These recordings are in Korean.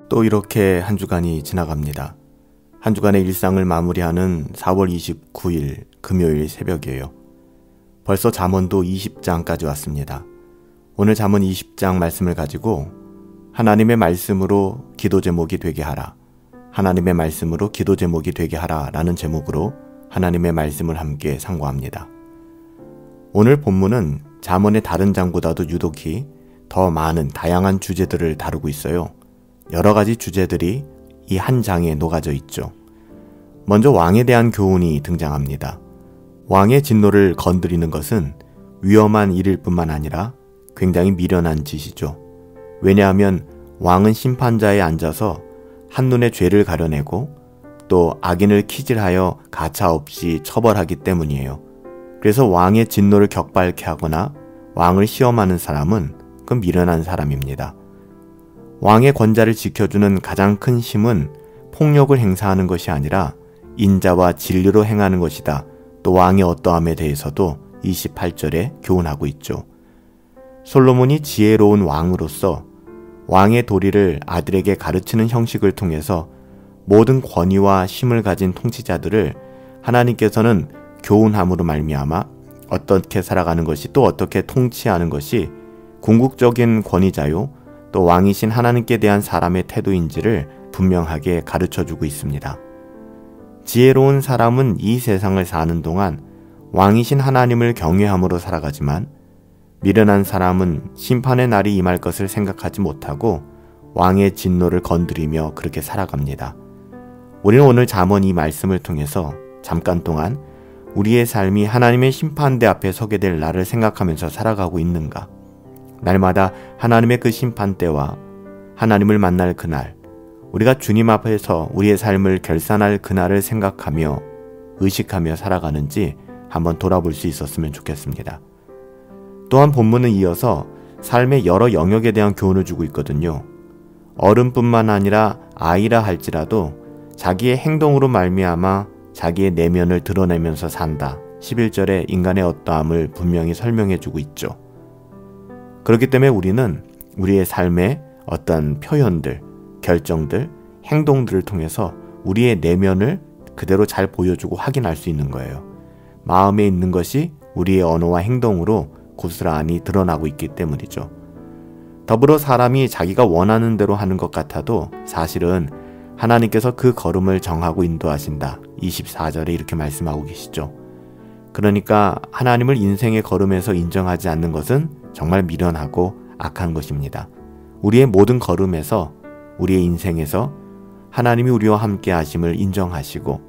또 이렇게 한 주간이 지나갑니다. 한 주간의 일상을 마무리하는 4월 29일 금요일 새벽이에요. 벌써 잠언도 20장까지 왔습니다. 오늘 잠언 20장 말씀을 가지고 하나님의 말씀으로 기도 제목이 되게 하라, 하나님의 말씀으로 기도 제목이 되게 하라 라는 제목으로 하나님의 말씀을 함께 상고합니다. 오늘 본문은 잠언의 다른 장보다도 유독히 더 많은 다양한 주제들을 다루고 있어요. 여러 가지 주제들이 이 한 장에 녹아져 있죠. 먼저 왕에 대한 교훈이 등장합니다. 왕의 진노를 건드리는 것은 위험한 일일 뿐만 아니라 굉장히 미련한 짓이죠. 왜냐하면 왕은 심판자에 앉아서 한눈에 죄를 가려내고 또 악인을 키질하여 가차없이 처벌하기 때문이에요. 그래서 왕의 진노를 격발케 하거나 왕을 시험하는 사람은 그 미련한 사람입니다. 왕의 권자를 지켜주는 가장 큰 힘은 폭력을 행사하는 것이 아니라 인자와 진리로 행하는 것이다. 또 왕의 어떠함에 대해서도 28절에 교훈하고 있죠. 솔로몬이 지혜로운 왕으로서 왕의 도리를 아들에게 가르치는 형식을 통해서 모든 권위와 힘을 가진 통치자들을 하나님께서는 교훈함으로 말미암아 어떻게 살아가는 것이 또 어떻게 통치하는 것이 궁극적인 권위자요 또 왕이신 하나님께 대한 사람의 태도인지를 분명하게 가르쳐주고 있습니다. 지혜로운 사람은 이 세상을 사는 동안 왕이신 하나님을 경외함으로 살아가지만 미련한 사람은 심판의 날이 임할 것을 생각하지 못하고 왕의 진노를 건드리며 그렇게 살아갑니다. 우리는 오늘 잠언 이 말씀을 통해서 잠깐 동안 우리의 삶이 하나님의 심판대 앞에 서게 될 날을 생각하면서 살아가고 있는가? 날마다 하나님의 그 심판대와 하나님을 만날 그날, 우리가 주님 앞에서 우리의 삶을 결산할 그날을 생각하며 의식하며 살아가는지 한번 돌아볼 수 있었으면 좋겠습니다. 또한 본문은 이어서 삶의 여러 영역에 대한 교훈을 주고 있거든요. 어른뿐만 아니라 아이라 할지라도 자기의 행동으로 말미암아 자기의 내면을 드러내면서 산다. 11절에 인간의 어떠함을 분명히 설명해 주고 있죠. 그렇기 때문에 우리는 우리의 삶의 어떤 표현들, 결정들, 행동들을 통해서 우리의 내면을 그대로 잘 보여주고 확인할 수 있는 거예요. 마음에 있는 것이 우리의 언어와 행동으로 고스란히 드러나고 있기 때문이죠. 더불어 사람이 자기가 원하는 대로 하는 것 같아도 사실은 하나님께서 그 걸음을 정하고 인도하신다. 24절에 이렇게 말씀하고 계시죠. 그러니까 하나님을 인생의 걸음에서 인정하지 않는 것은 정말 미련하고 악한 것입니다. 우리의 모든 걸음에서 우리의 인생에서 하나님이 우리와 함께 하심을 인정하시고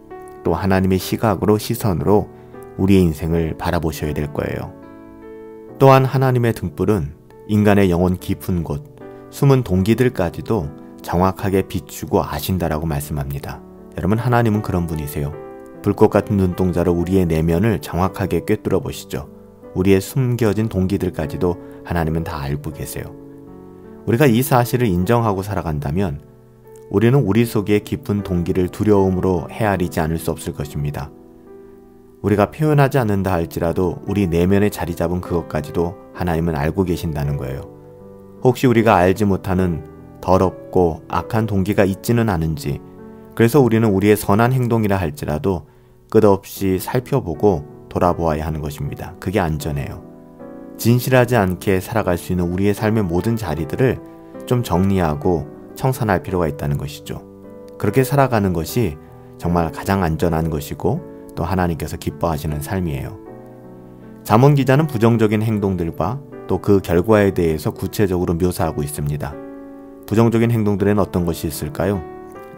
또 하나님의 시선으로 우리의 인생을 바라보셔야 될 거예요. 또한 하나님의 등불은 인간의 영혼 깊은 곳, 숨은 동기들까지도 정확하게 비추고 아신다라고 말씀합니다. 여러분, 하나님은 그런 분이세요. 불꽃 같은 눈동자로 우리의 내면을 정확하게 꿰뚫어 보시죠. 우리의 숨겨진 동기들까지도 하나님은 다 알고 계세요. 우리가 이 사실을 인정하고 살아간다면 우리는 우리 속의 깊은 동기를 두려움으로 헤아리지 않을 수 없을 것입니다. 우리가 표현하지 않는다 할지라도 우리 내면에 자리 잡은 그것까지도 하나님은 알고 계신다는 거예요. 혹시 우리가 알지 못하는 더럽고 악한 동기가 있지는 않은지, 그래서 우리는 우리의 선한 행동이라 할지라도 끝없이 살펴보고 돌아보아야 하는 것입니다. 그게 안전해요. 진실하지 않게 살아갈 수 있는 우리의 삶의 모든 자리들을 좀 정리하고 청산할 필요가 있다는 것이죠. 그렇게 살아가는 것이 정말 가장 안전한 것이고 또 하나님께서 기뻐하시는 삶이에요. 잠언 기자는 부정적인 행동들과 또 그 결과에 대해서 구체적으로 묘사하고 있습니다. 부정적인 행동들에는 어떤 것이 있을까요?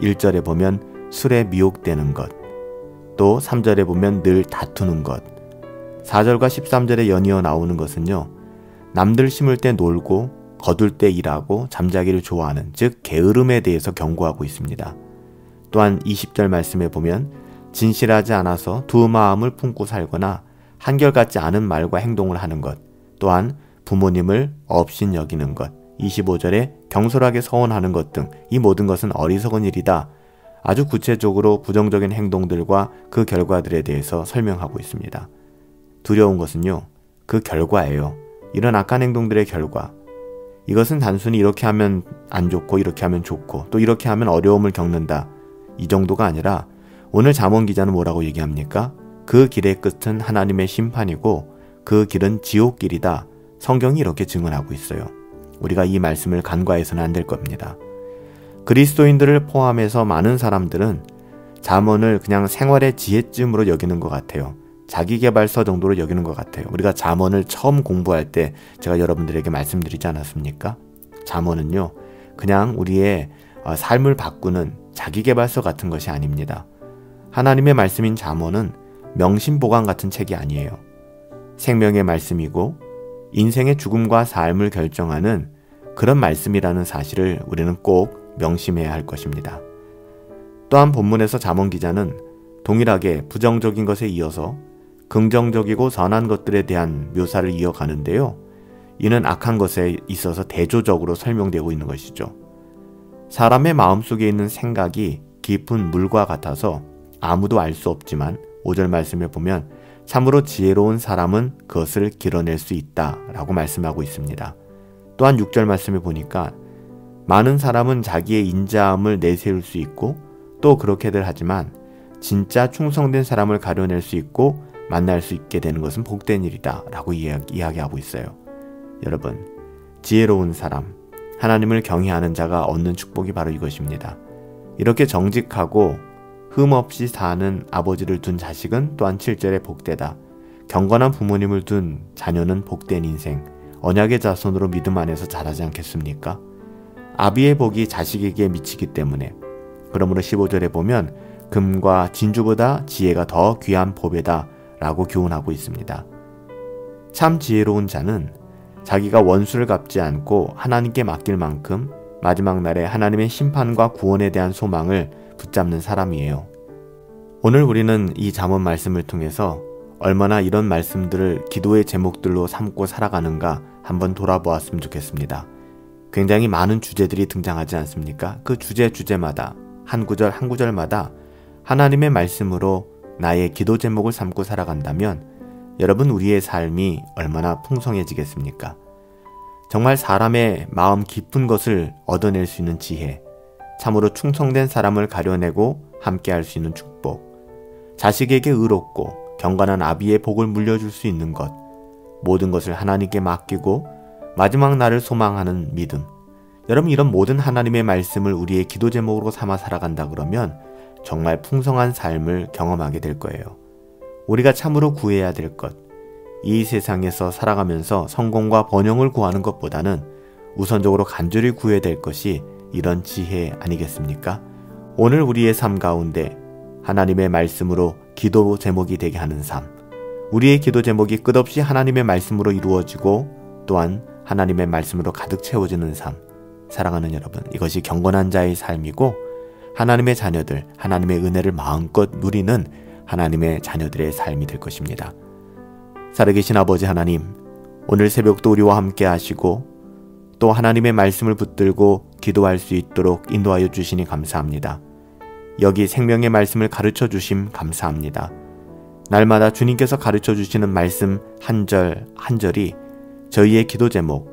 1절에 보면 술에 미혹되는 것, 또 3절에 보면 늘 다투는 것, 4절과 13절에 연이어 나오는 것은요, 남들 심을 때 놀고 거둘 때 일하고 잠자기를 좋아하는, 즉 게으름에 대해서 경고하고 있습니다. 또한 20절 말씀에 보면 진실하지 않아서 두 마음을 품고 살거나 한결같지 않은 말과 행동을 하는 것, 또한 부모님을 업신 여기는 것, 25절에 경솔하게 서원하는 것 등 이 모든 것은 어리석은 일이다. 아주 구체적으로 부정적인 행동들과 그 결과들에 대해서 설명하고 있습니다. 두려운 것은요, 그 결과예요. 이런 악한 행동들의 결과. 이것은 단순히 이렇게 하면 안 좋고 이렇게 하면 좋고 또 이렇게 하면 어려움을 겪는다, 이 정도가 아니라 오늘 잠언 기자는 뭐라고 얘기합니까? 그 길의 끝은 하나님의 심판이고 그 길은 지옥길이다. 성경이 이렇게 증언하고 있어요. 우리가 이 말씀을 간과해서는 안 될 겁니다. 그리스도인들을 포함해서 많은 사람들은 잠언을 그냥 생활의 지혜쯤으로 여기는 것 같아요. 자기계발서 정도로 여기는 것 같아요. 우리가 잠언을 처음 공부할 때 제가 여러분들에게 말씀드리지 않았습니까? 잠언은요, 그냥 우리의 삶을 바꾸는 자기계발서 같은 것이 아닙니다. 하나님의 말씀인 잠언은 명심보감 같은 책이 아니에요. 생명의 말씀이고 인생의 죽음과 삶을 결정하는 그런 말씀이라는 사실을 우리는 꼭 명심해야 할 것입니다. 또한 본문에서 잠언 기자는 동일하게 부정적인 것에 이어서 긍정적이고 선한 것들에 대한 묘사를 이어가는데요. 이는 악한 것에 있어서 대조적으로 설명되고 있는 것이죠. 사람의 마음속에 있는 생각이 깊은 물과 같아서 아무도 알 수 없지만 5절 말씀에 보면 참으로 지혜로운 사람은 그것을 길어낼 수 있다 라고 말씀하고 있습니다. 또한 6절 말씀에 보니까 많은 사람은 자기의 인자함을 내세울 수 있고 또 그렇게들 하지만 진짜 충성된 사람을 가려낼 수 있고 만날 수 있게 되는 것은 복된 일이다 라고 이야기하고 있어요. 여러분, 지혜로운 사람, 하나님을 경외하는 자가 얻는 축복이 바로 이것입니다. 이렇게 정직하고 흠없이 사는 아버지를 둔 자식은 또한 7절에 복되다. 경건한 부모님을 둔 자녀는 복된 인생, 언약의 자손으로 믿음 안에서 자라지 않겠습니까? 아비의 복이 자식에게 미치기 때문에, 그러므로 15절에 보면 금과 진주보다 지혜가 더 귀한 보배다 라고 교훈하고 있습니다. 참 지혜로운 자는 자기가 원수를 갚지 않고 하나님께 맡길 만큼 마지막 날에 하나님의 심판과 구원에 대한 소망을 붙잡는 사람이에요. 오늘 우리는 이 잠언 말씀을 통해서 얼마나 이런 말씀들을 기도의 제목들로 삼고 살아가는가 한번 돌아보았으면 좋겠습니다. 굉장히 많은 주제들이 등장하지 않습니까? 그 주제마다 한 구절 한 구절마다 하나님의 말씀으로 나의 기도 제목을 삼고 살아간다면 여러분, 우리의 삶이 얼마나 풍성해지겠습니까? 정말 사람의 마음 깊은 것을 얻어낼 수 있는 지혜, 참으로 충성된 사람을 가려내고 함께할 수 있는 축복, 자식에게 의롭고 경건한 아비의 복을 물려줄 수 있는 것, 모든 것을 하나님께 맡기고 마지막 날을 소망하는 믿음. 여러분, 이런 모든 하나님의 말씀을 우리의 기도 제목으로 삼아 살아간다 그러면 정말 풍성한 삶을 경험하게 될 거예요. 우리가 참으로 구해야 될 것, 이 세상에서 살아가면서 성공과 번영을 구하는 것보다는 우선적으로 간절히 구해야 될 것이 이런 지혜 아니겠습니까? 오늘 우리의 삶 가운데 하나님의 말씀으로 기도 제목이 되게 하는 삶, 우리의 기도 제목이 끝없이 하나님의 말씀으로 이루어지고 또한 하나님의 말씀으로 가득 채워지는 삶, 사랑하는 여러분, 이것이 경건한 자의 삶이고 하나님의 자녀들, 하나님의 은혜를 마음껏 누리는 하나님의 자녀들의 삶이 될 것입니다. 살아계신 아버지 하나님, 오늘 새벽도 우리와 함께 하시고 또 하나님의 말씀을 붙들고 기도할 수 있도록 인도하여 주시니 감사합니다. 여기 생명의 말씀을 가르쳐 주심 감사합니다. 날마다 주님께서 가르쳐 주시는 말씀 한 절 한 절이 저희의 기도 제목,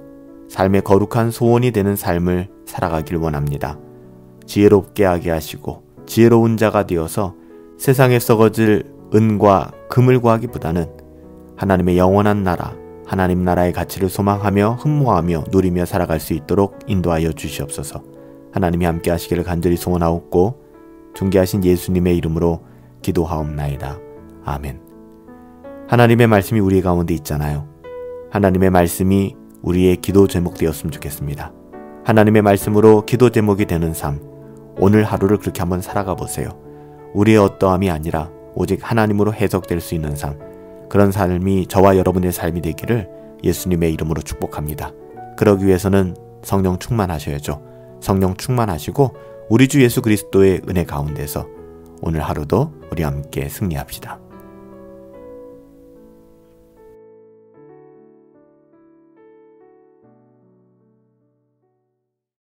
삶의 거룩한 소원이 되는 삶을 살아가길 원합니다. 지혜롭게 하게 하시고 지혜로운 자가 되어서 세상에 썩어질 은과 금을 구하기보다는 하나님의 영원한 나라, 하나님 나라의 가치를 소망하며 흠모하며 누리며 살아갈 수 있도록 인도하여 주시옵소서. 하나님이 함께 하시기를 간절히 소원하옵고 존귀하신 예수님의 이름으로 기도하옵나이다. 아멘. 하나님의 말씀이 우리 가운데 있잖아요. 하나님의 말씀이 우리의 기도 제목 되었으면 좋겠습니다. 하나님의 말씀으로 기도 제목이 되는 삶, 오늘 하루를 그렇게 한번 살아가 보세요. 우리의 어떠함이 아니라 오직 하나님으로 해석될 수 있는 삶, 그런 삶이 저와 여러분의 삶이 되기를 예수님의 이름으로 축복합니다. 그러기 위해서는 성령 충만하셔야죠. 성령 충만하시고 우리 주 예수 그리스도의 은혜 가운데서 오늘 하루도 우리 함께 승리합시다.